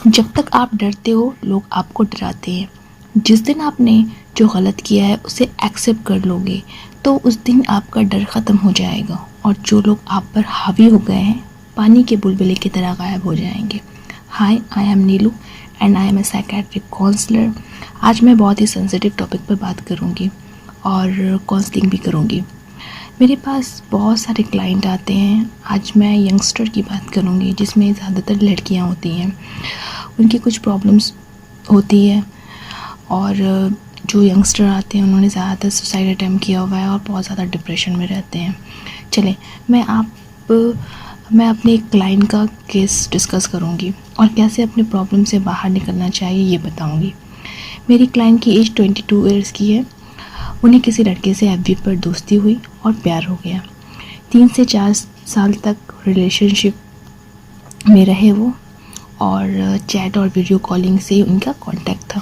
जब तक आप डरते हो लोग आपको डराते हैं। जिस दिन आपने जो गलत किया है उसे एक्सेप्ट कर लोगे तो उस दिन आपका डर ख़त्म हो जाएगा और जो लोग आप पर हावी हो गए हैं पानी के बुलबुले की तरह गायब हो जाएंगे। Hi, I am Neelu and I am a psychiatric counsellor. आज मैं बहुत ही सेंसिटिव टॉपिक पर बात करूँगी और काउंसलिंग भी करूँगी। मेरे पास बहुत सारे क्लाइंट आते हैं। आज मैं यंगस्टर की बात करूँगी जिसमें ज़्यादातर लड़कियाँ होती हैं। उनकी कुछ प्रॉब्लम्स होती है और जो यंगस्टर आते हैं उन्होंने ज़्यादातर सुसाइड अटैम्प्ट किया हुआ है और बहुत ज़्यादा डिप्रेशन में रहते हैं। चलें, मैं अपने एक क्लाइंट का केस डिस्कस करूँगी और कैसे अपने प्रॉब्लम से बाहर निकलना चाहिए ये बताऊँगी। मेरी क्लाइंट की एज 22 ईयर्स की है। उन्हें किसी लड़के से एफबी पर दोस्ती हुई और प्यार हो गया। 3 से 4 साल तक रिलेशनशिप में रहे वो और चैट और वीडियो कॉलिंग से उनका कांटेक्ट था।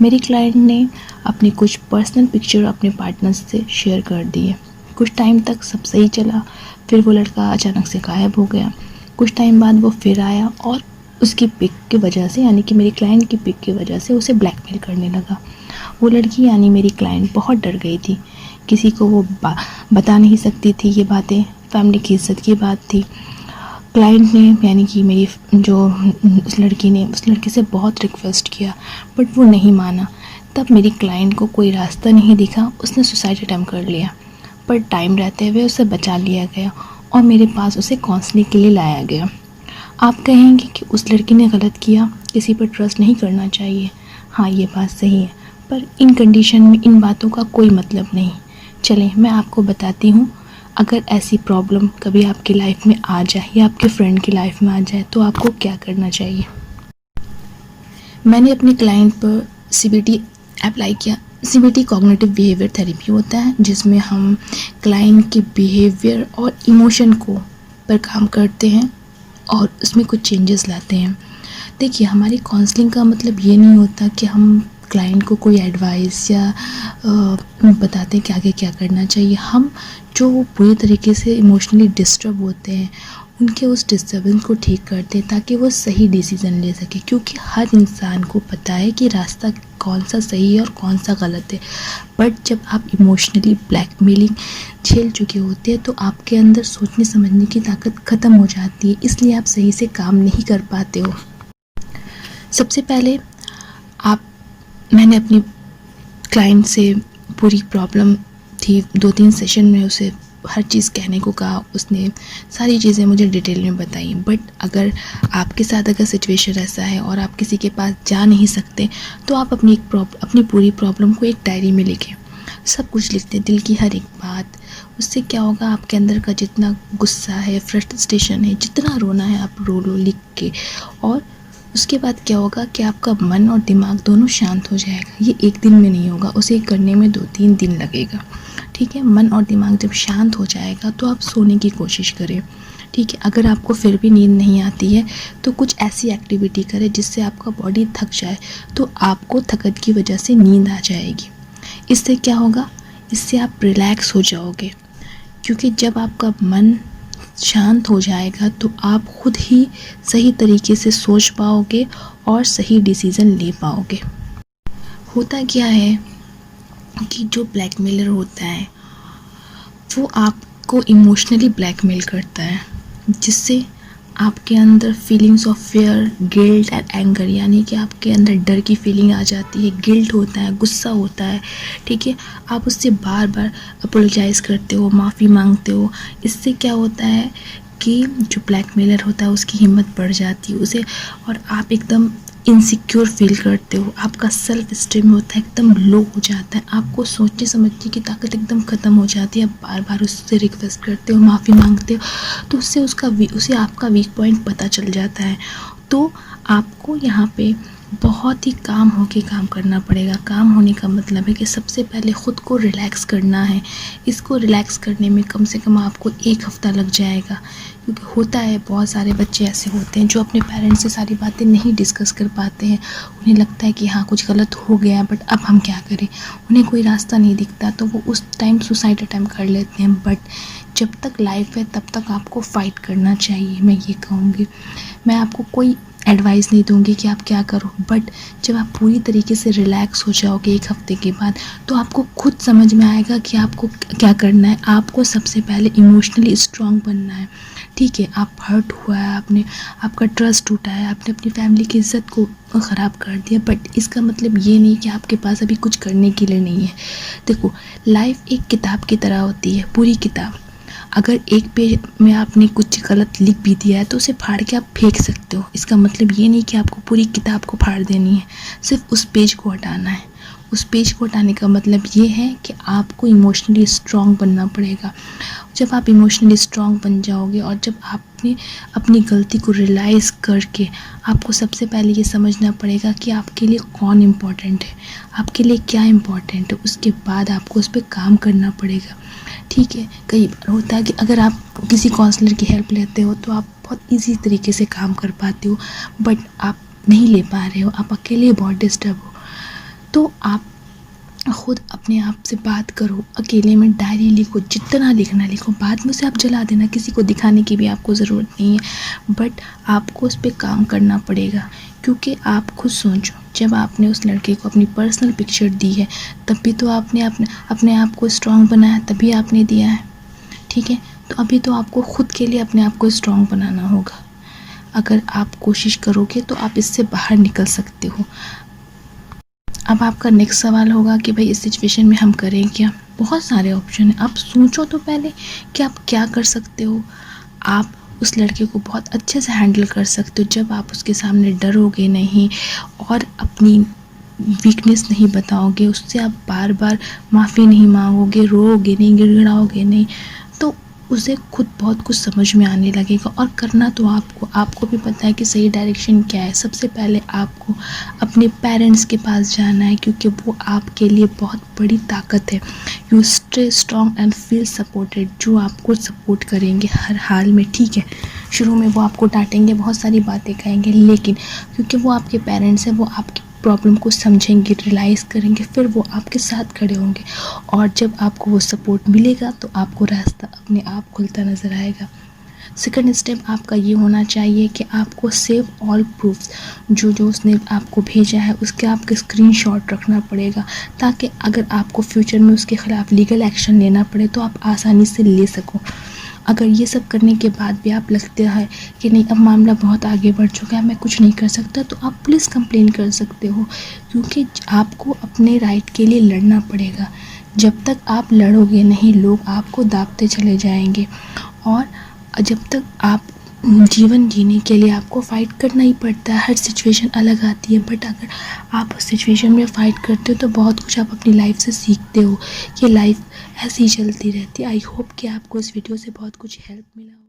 मेरी क्लाइंट ने अपनी कुछ पर्सनल पिक्चर अपने पार्टनर से शेयर कर दिए। कुछ टाइम तक सब सही चला, फिर वो लड़का अचानक से गायब हो गया। कुछ टाइम बाद वो फिर आया और उसकी पिक की वजह से, यानी कि मेरी क्लाइंट की पिक की वजह से उसे ब्लैकमेल करने लगा। वो लड़की यानी मेरी क्लाइंट बहुत डर गई थी। किसी को वो बता नहीं सकती थी ये बातें, फैमिली की इज्जत की बात थी। क्लाइंट ने यानी कि मेरी जो उस लड़की ने उस लड़के से बहुत रिक्वेस्ट किया बट वो नहीं माना। तब मेरी क्लाइंट को कोई रास्ता नहीं दिखा, उसने सुसाइड अटैम्प्ट कर लिया। पर टाइम रहते हुए उसे बचा लिया गया और मेरे पास उसे काउंसलिंग के लिए लाया गया। आप कहेंगे कि उस लड़की ने गलत किया, किसी पर ट्रस्ट नहीं करना चाहिए। हाँ, ये बात सही है, पर इन कंडीशन में इन बातों का कोई मतलब नहीं। चलें, मैं आपको बताती हूँ। अगर ऐसी प्रॉब्लम कभी आपकी लाइफ में आ जाए या आपके फ्रेंड की लाइफ में आ जाए तो आपको क्या करना चाहिए। मैंने अपने क्लाइंट पर सीबीटी अप्लाई किया। सीबीटी कॉग्निटिव बिहेवियर थेरेपी होता है जिसमें हम क्लाइंट के बिहेवियर और इमोशन को पर काम करते हैं और उसमें कुछ चेंजेस लाते हैं। देखिए, हमारी काउंसलिंग का मतलब ये नहीं होता कि हम क्लाइंट को कोई एडवाइस या बताते हैं कि आगे क्या करना चाहिए। हम जो पूरी तरीके से इमोशनली डिस्टर्ब होते हैं उनके उस डिस्टर्बेंस को ठीक करते हैं ताकि वो सही डिसीज़न ले सके, क्योंकि हर इंसान को पता है कि रास्ता कौन सा सही है और कौन सा गलत है। बट जब आप इमोशनली ब्लैकमेलिंग झेल चुके होते हैं तो आपके अंदर सोचने समझने की ताकत ख़त्म हो जाती है, इसलिए आप सही से काम नहीं कर पाते हो। सबसे पहले मैंने अपनी क्लाइंट से पूरी प्रॉब्लम थी 2-3 सेशन में उसे हर चीज़ कहने को कहा। उसने सारी चीज़ें मुझे डिटेल में बताई। बट अगर आपके साथ अगर सिचुएशन ऐसा है और आप किसी के पास जा नहीं सकते तो आप अपनी पूरी प्रॉब्लम को एक डायरी में लिखें। सब कुछ लिख दें, दिल की हर एक बात। उससे क्या होगा, आपके अंदर का जितना गुस्सा है, फ्रस्ट्रेशन है, जितना रोना है आप रो लो लिख के। और उसके बाद क्या होगा कि आपका मन और दिमाग दोनों शांत हो जाएगा। ये एक दिन में नहीं होगा, उसे करने में 2-3 दिन लगेगा। ठीक है, मन और दिमाग जब शांत हो जाएगा तो आप सोने की कोशिश करें। ठीक है, अगर आपको फिर भी नींद नहीं आती है तो कुछ ऐसी एक्टिविटी करें जिससे आपका बॉडी थक जाए, तो आपको थकन की वजह से नींद आ जाएगी। इससे क्या होगा, इससे आप रिलैक्स हो जाओगे, क्योंकि जब आपका मन शांत हो जाएगा तो आप खुद ही सही तरीके से सोच पाओगे और सही डिसीज़न ले पाओगे। होता क्या है कि जो ब्लैकमेलर होता है वो आपको इमोशनली ब्लैकमेल करता है, जिससे आपके अंदर feelings of fear, guilt and anger, यानी कि आपके अंदर डर की फीलिंग आ जाती है, गिल्ट होता है, गुस्सा होता है। ठीक है, आप उससे बार बार अपोलोजाइज़ करते हो, माफ़ी मांगते हो। इससे क्या होता है कि जो ब्लैकमेलर होता है उसकी हिम्मत बढ़ जाती है उसे, और आप एकदम इनसिक्योर फील करते हो। आपका सेल्फ स्टीम होता है एकदम लो हो जाता है, आपको सोचने समझने की ताकत एकदम ख़त्म हो जाती है। आप बार बार उससे रिक्वेस्ट करते हो, माफ़ी मांगते हो, तो उसे आपका वीक पॉइंट पता चल जाता है। तो आपको यहाँ पे बहुत ही काम होके काम करना पड़ेगा। काम होने का मतलब है कि सबसे पहले ख़ुद को रिलैक्स करना है। इसको रिलैक्स करने में कम से कम आपको 1 हफ़्ता लग जाएगा, क्योंकि होता है बहुत सारे बच्चे ऐसे होते हैं जो अपने पेरेंट्स से सारी बातें नहीं डिस्कस कर पाते हैं। उन्हें लगता है कि हाँ कुछ गलत हो गया, बट अब हम क्या करें, उन्हें कोई रास्ता नहीं दिखता, तो वो उस टाइम सुसाइड अटैम्प्ट कर लेते हैं। बट जब तक लाइफ है तब तक आपको फ़ाइट करना चाहिए, मैं ये कहूँगी। मैं आपको कोई एडवाइस नहीं दूंगी कि आप क्या करो, बट जब आप पूरी तरीके से रिलैक्स हो जाओगे 1 हफ्ते के बाद, तो आपको खुद समझ में आएगा कि आपको क्या करना है। आपको सबसे पहले इमोशनली स्ट्रांग बनना है, ठीक है। आप हर्ट हुआ है, आपका ट्रस्ट टूटा है, आपने अपनी फैमिली की इज्जत को ख़राब कर दिया, बट इसका मतलब ये नहीं कि आपके पास अभी कुछ करने के लिए नहीं है। देखो, लाइफ एक किताब की तरह होती है, पूरी किताब। अगर एक पेज में आपने कुछ गलत लिख भी दिया है तो उसे फाड़ के आप फेंक सकते हो। इसका मतलब ये नहीं कि आपको पूरी किताब को फाड़ देनी है, सिर्फ उस पेज को हटाना है। उस पेज को हटाने का मतलब ये है कि आपको इमोशनली स्ट्रांग बनना पड़ेगा। जब आप इमोशनली स्ट्रांग बन जाओगे और जब आपने अपनी गलती को रियलाइज़ करके, आपको सबसे पहले ये समझना पड़ेगा कि आपके लिए कौन इम्पोर्टेंट है, आपके लिए क्या इम्पोर्टेंट है, उसके बाद आपको उस पर काम करना पड़ेगा, ठीक है। कई बार होता है कि अगर आप किसी काउंसलर की हेल्प लेते हो तो आप बहुत इजी तरीके से काम कर पाते हो, बट आप नहीं ले पा रहे हो, आप अकेले बहुत डिस्टर्ब हो, तो आप खुद अपने आप से बात करो, अकेले में डायरी लिखो, जितना लिखना लिखो, बाद में उसे आप जला देना, किसी को दिखाने की भी आपको ज़रूरत नहीं है, बट आपको उस पर काम करना पड़ेगा। क्योंकि आप खुद सोचो, जब आपने उस लड़के को अपनी पर्सनल पिक्चर दी है तब भी तो आपने अपने आप को स्ट्रॉन्ग बनाया, तभी आपने दिया है, ठीक है। तो अभी तो आपको खुद के लिए अपने आप को स्ट्रॉन्ग बनाना होगा। अगर आप कोशिश करोगे तो आप इससे बाहर निकल सकते हो। अब आपका नेक्स्ट सवाल होगा कि भाई इस सिचुएशन में हम करें क्या। बहुत सारे ऑप्शन हैं, आप सोचो तो पहले कि आप क्या कर सकते हो। आप उस लड़के को बहुत अच्छे से हैंडल कर सकते हो जब आप उसके सामने डरोगे नहीं और अपनी वीकनेस नहीं बताओगे, उससे आप बार बार माफ़ी नहीं मांगोगे, रोओगे नहीं, गिड़गिड़ाओगे नहीं, तो उसे खुद बहुत कुछ समझ में आने लगेगा। और करना तो आपको भी पता है कि सही डायरेक्शन क्या है। सबसे पहले आपको अपने पेरेंट्स के पास जाना है, क्योंकि वो आपके लिए बहुत बड़ी ताकत है। You stay strong and feel supported, जो आपको सपोर्ट करेंगे हर हाल में, ठीक है। शुरू में वो आपको डांटेंगे, बहुत सारी बातें कहेंगे, लेकिन क्योंकि वो आपके पेरेंट्स हैं, वो आपकी प्रॉब्लम को समझेंगे, रियलाइज़ करेंगे, फिर वो आपके साथ खड़े होंगे। और जब आपको वो सपोर्ट मिलेगा तो आपको रास्ता अपने आप खुलता नज़र आएगा। सेकंड स्टेप आपका ये होना चाहिए कि आपको सेव ऑल प्रूफ्स, जो उसने आपको भेजा है उसके आपके स्क्रीनशॉट रखना पड़ेगा, ताकि अगर आपको फ्यूचर में उसके ख़िलाफ़ लीगल एक्शन लेना पड़े तो आप आसानी से ले सको। अगर ये सब करने के बाद भी आप लगते हैं कि नहीं, अब मामला बहुत आगे बढ़ चुका है, मैं कुछ नहीं कर सकता, तो आप पुलिस कंप्लेन कर सकते हो, क्योंकि आपको अपने राइट के लिए लड़ना पड़ेगा। जब तक आप लड़ोगे नहीं, लोग आपको दाबते चले जाएंगे। और जब तक आप जीवन जीने के लिए आपको फ़ाइट करना ही पड़ता है। हर सिचुएशन अलग आती है, बट अगर आप उस सिचुएशन में फ़ाइट करते हो तो बहुत कुछ आप अपनी लाइफ से सीखते हो कि लाइफ ऐसे ही चलती रहती है। आई होप कि आपको इस वीडियो से बहुत कुछ हेल्प मिला हो।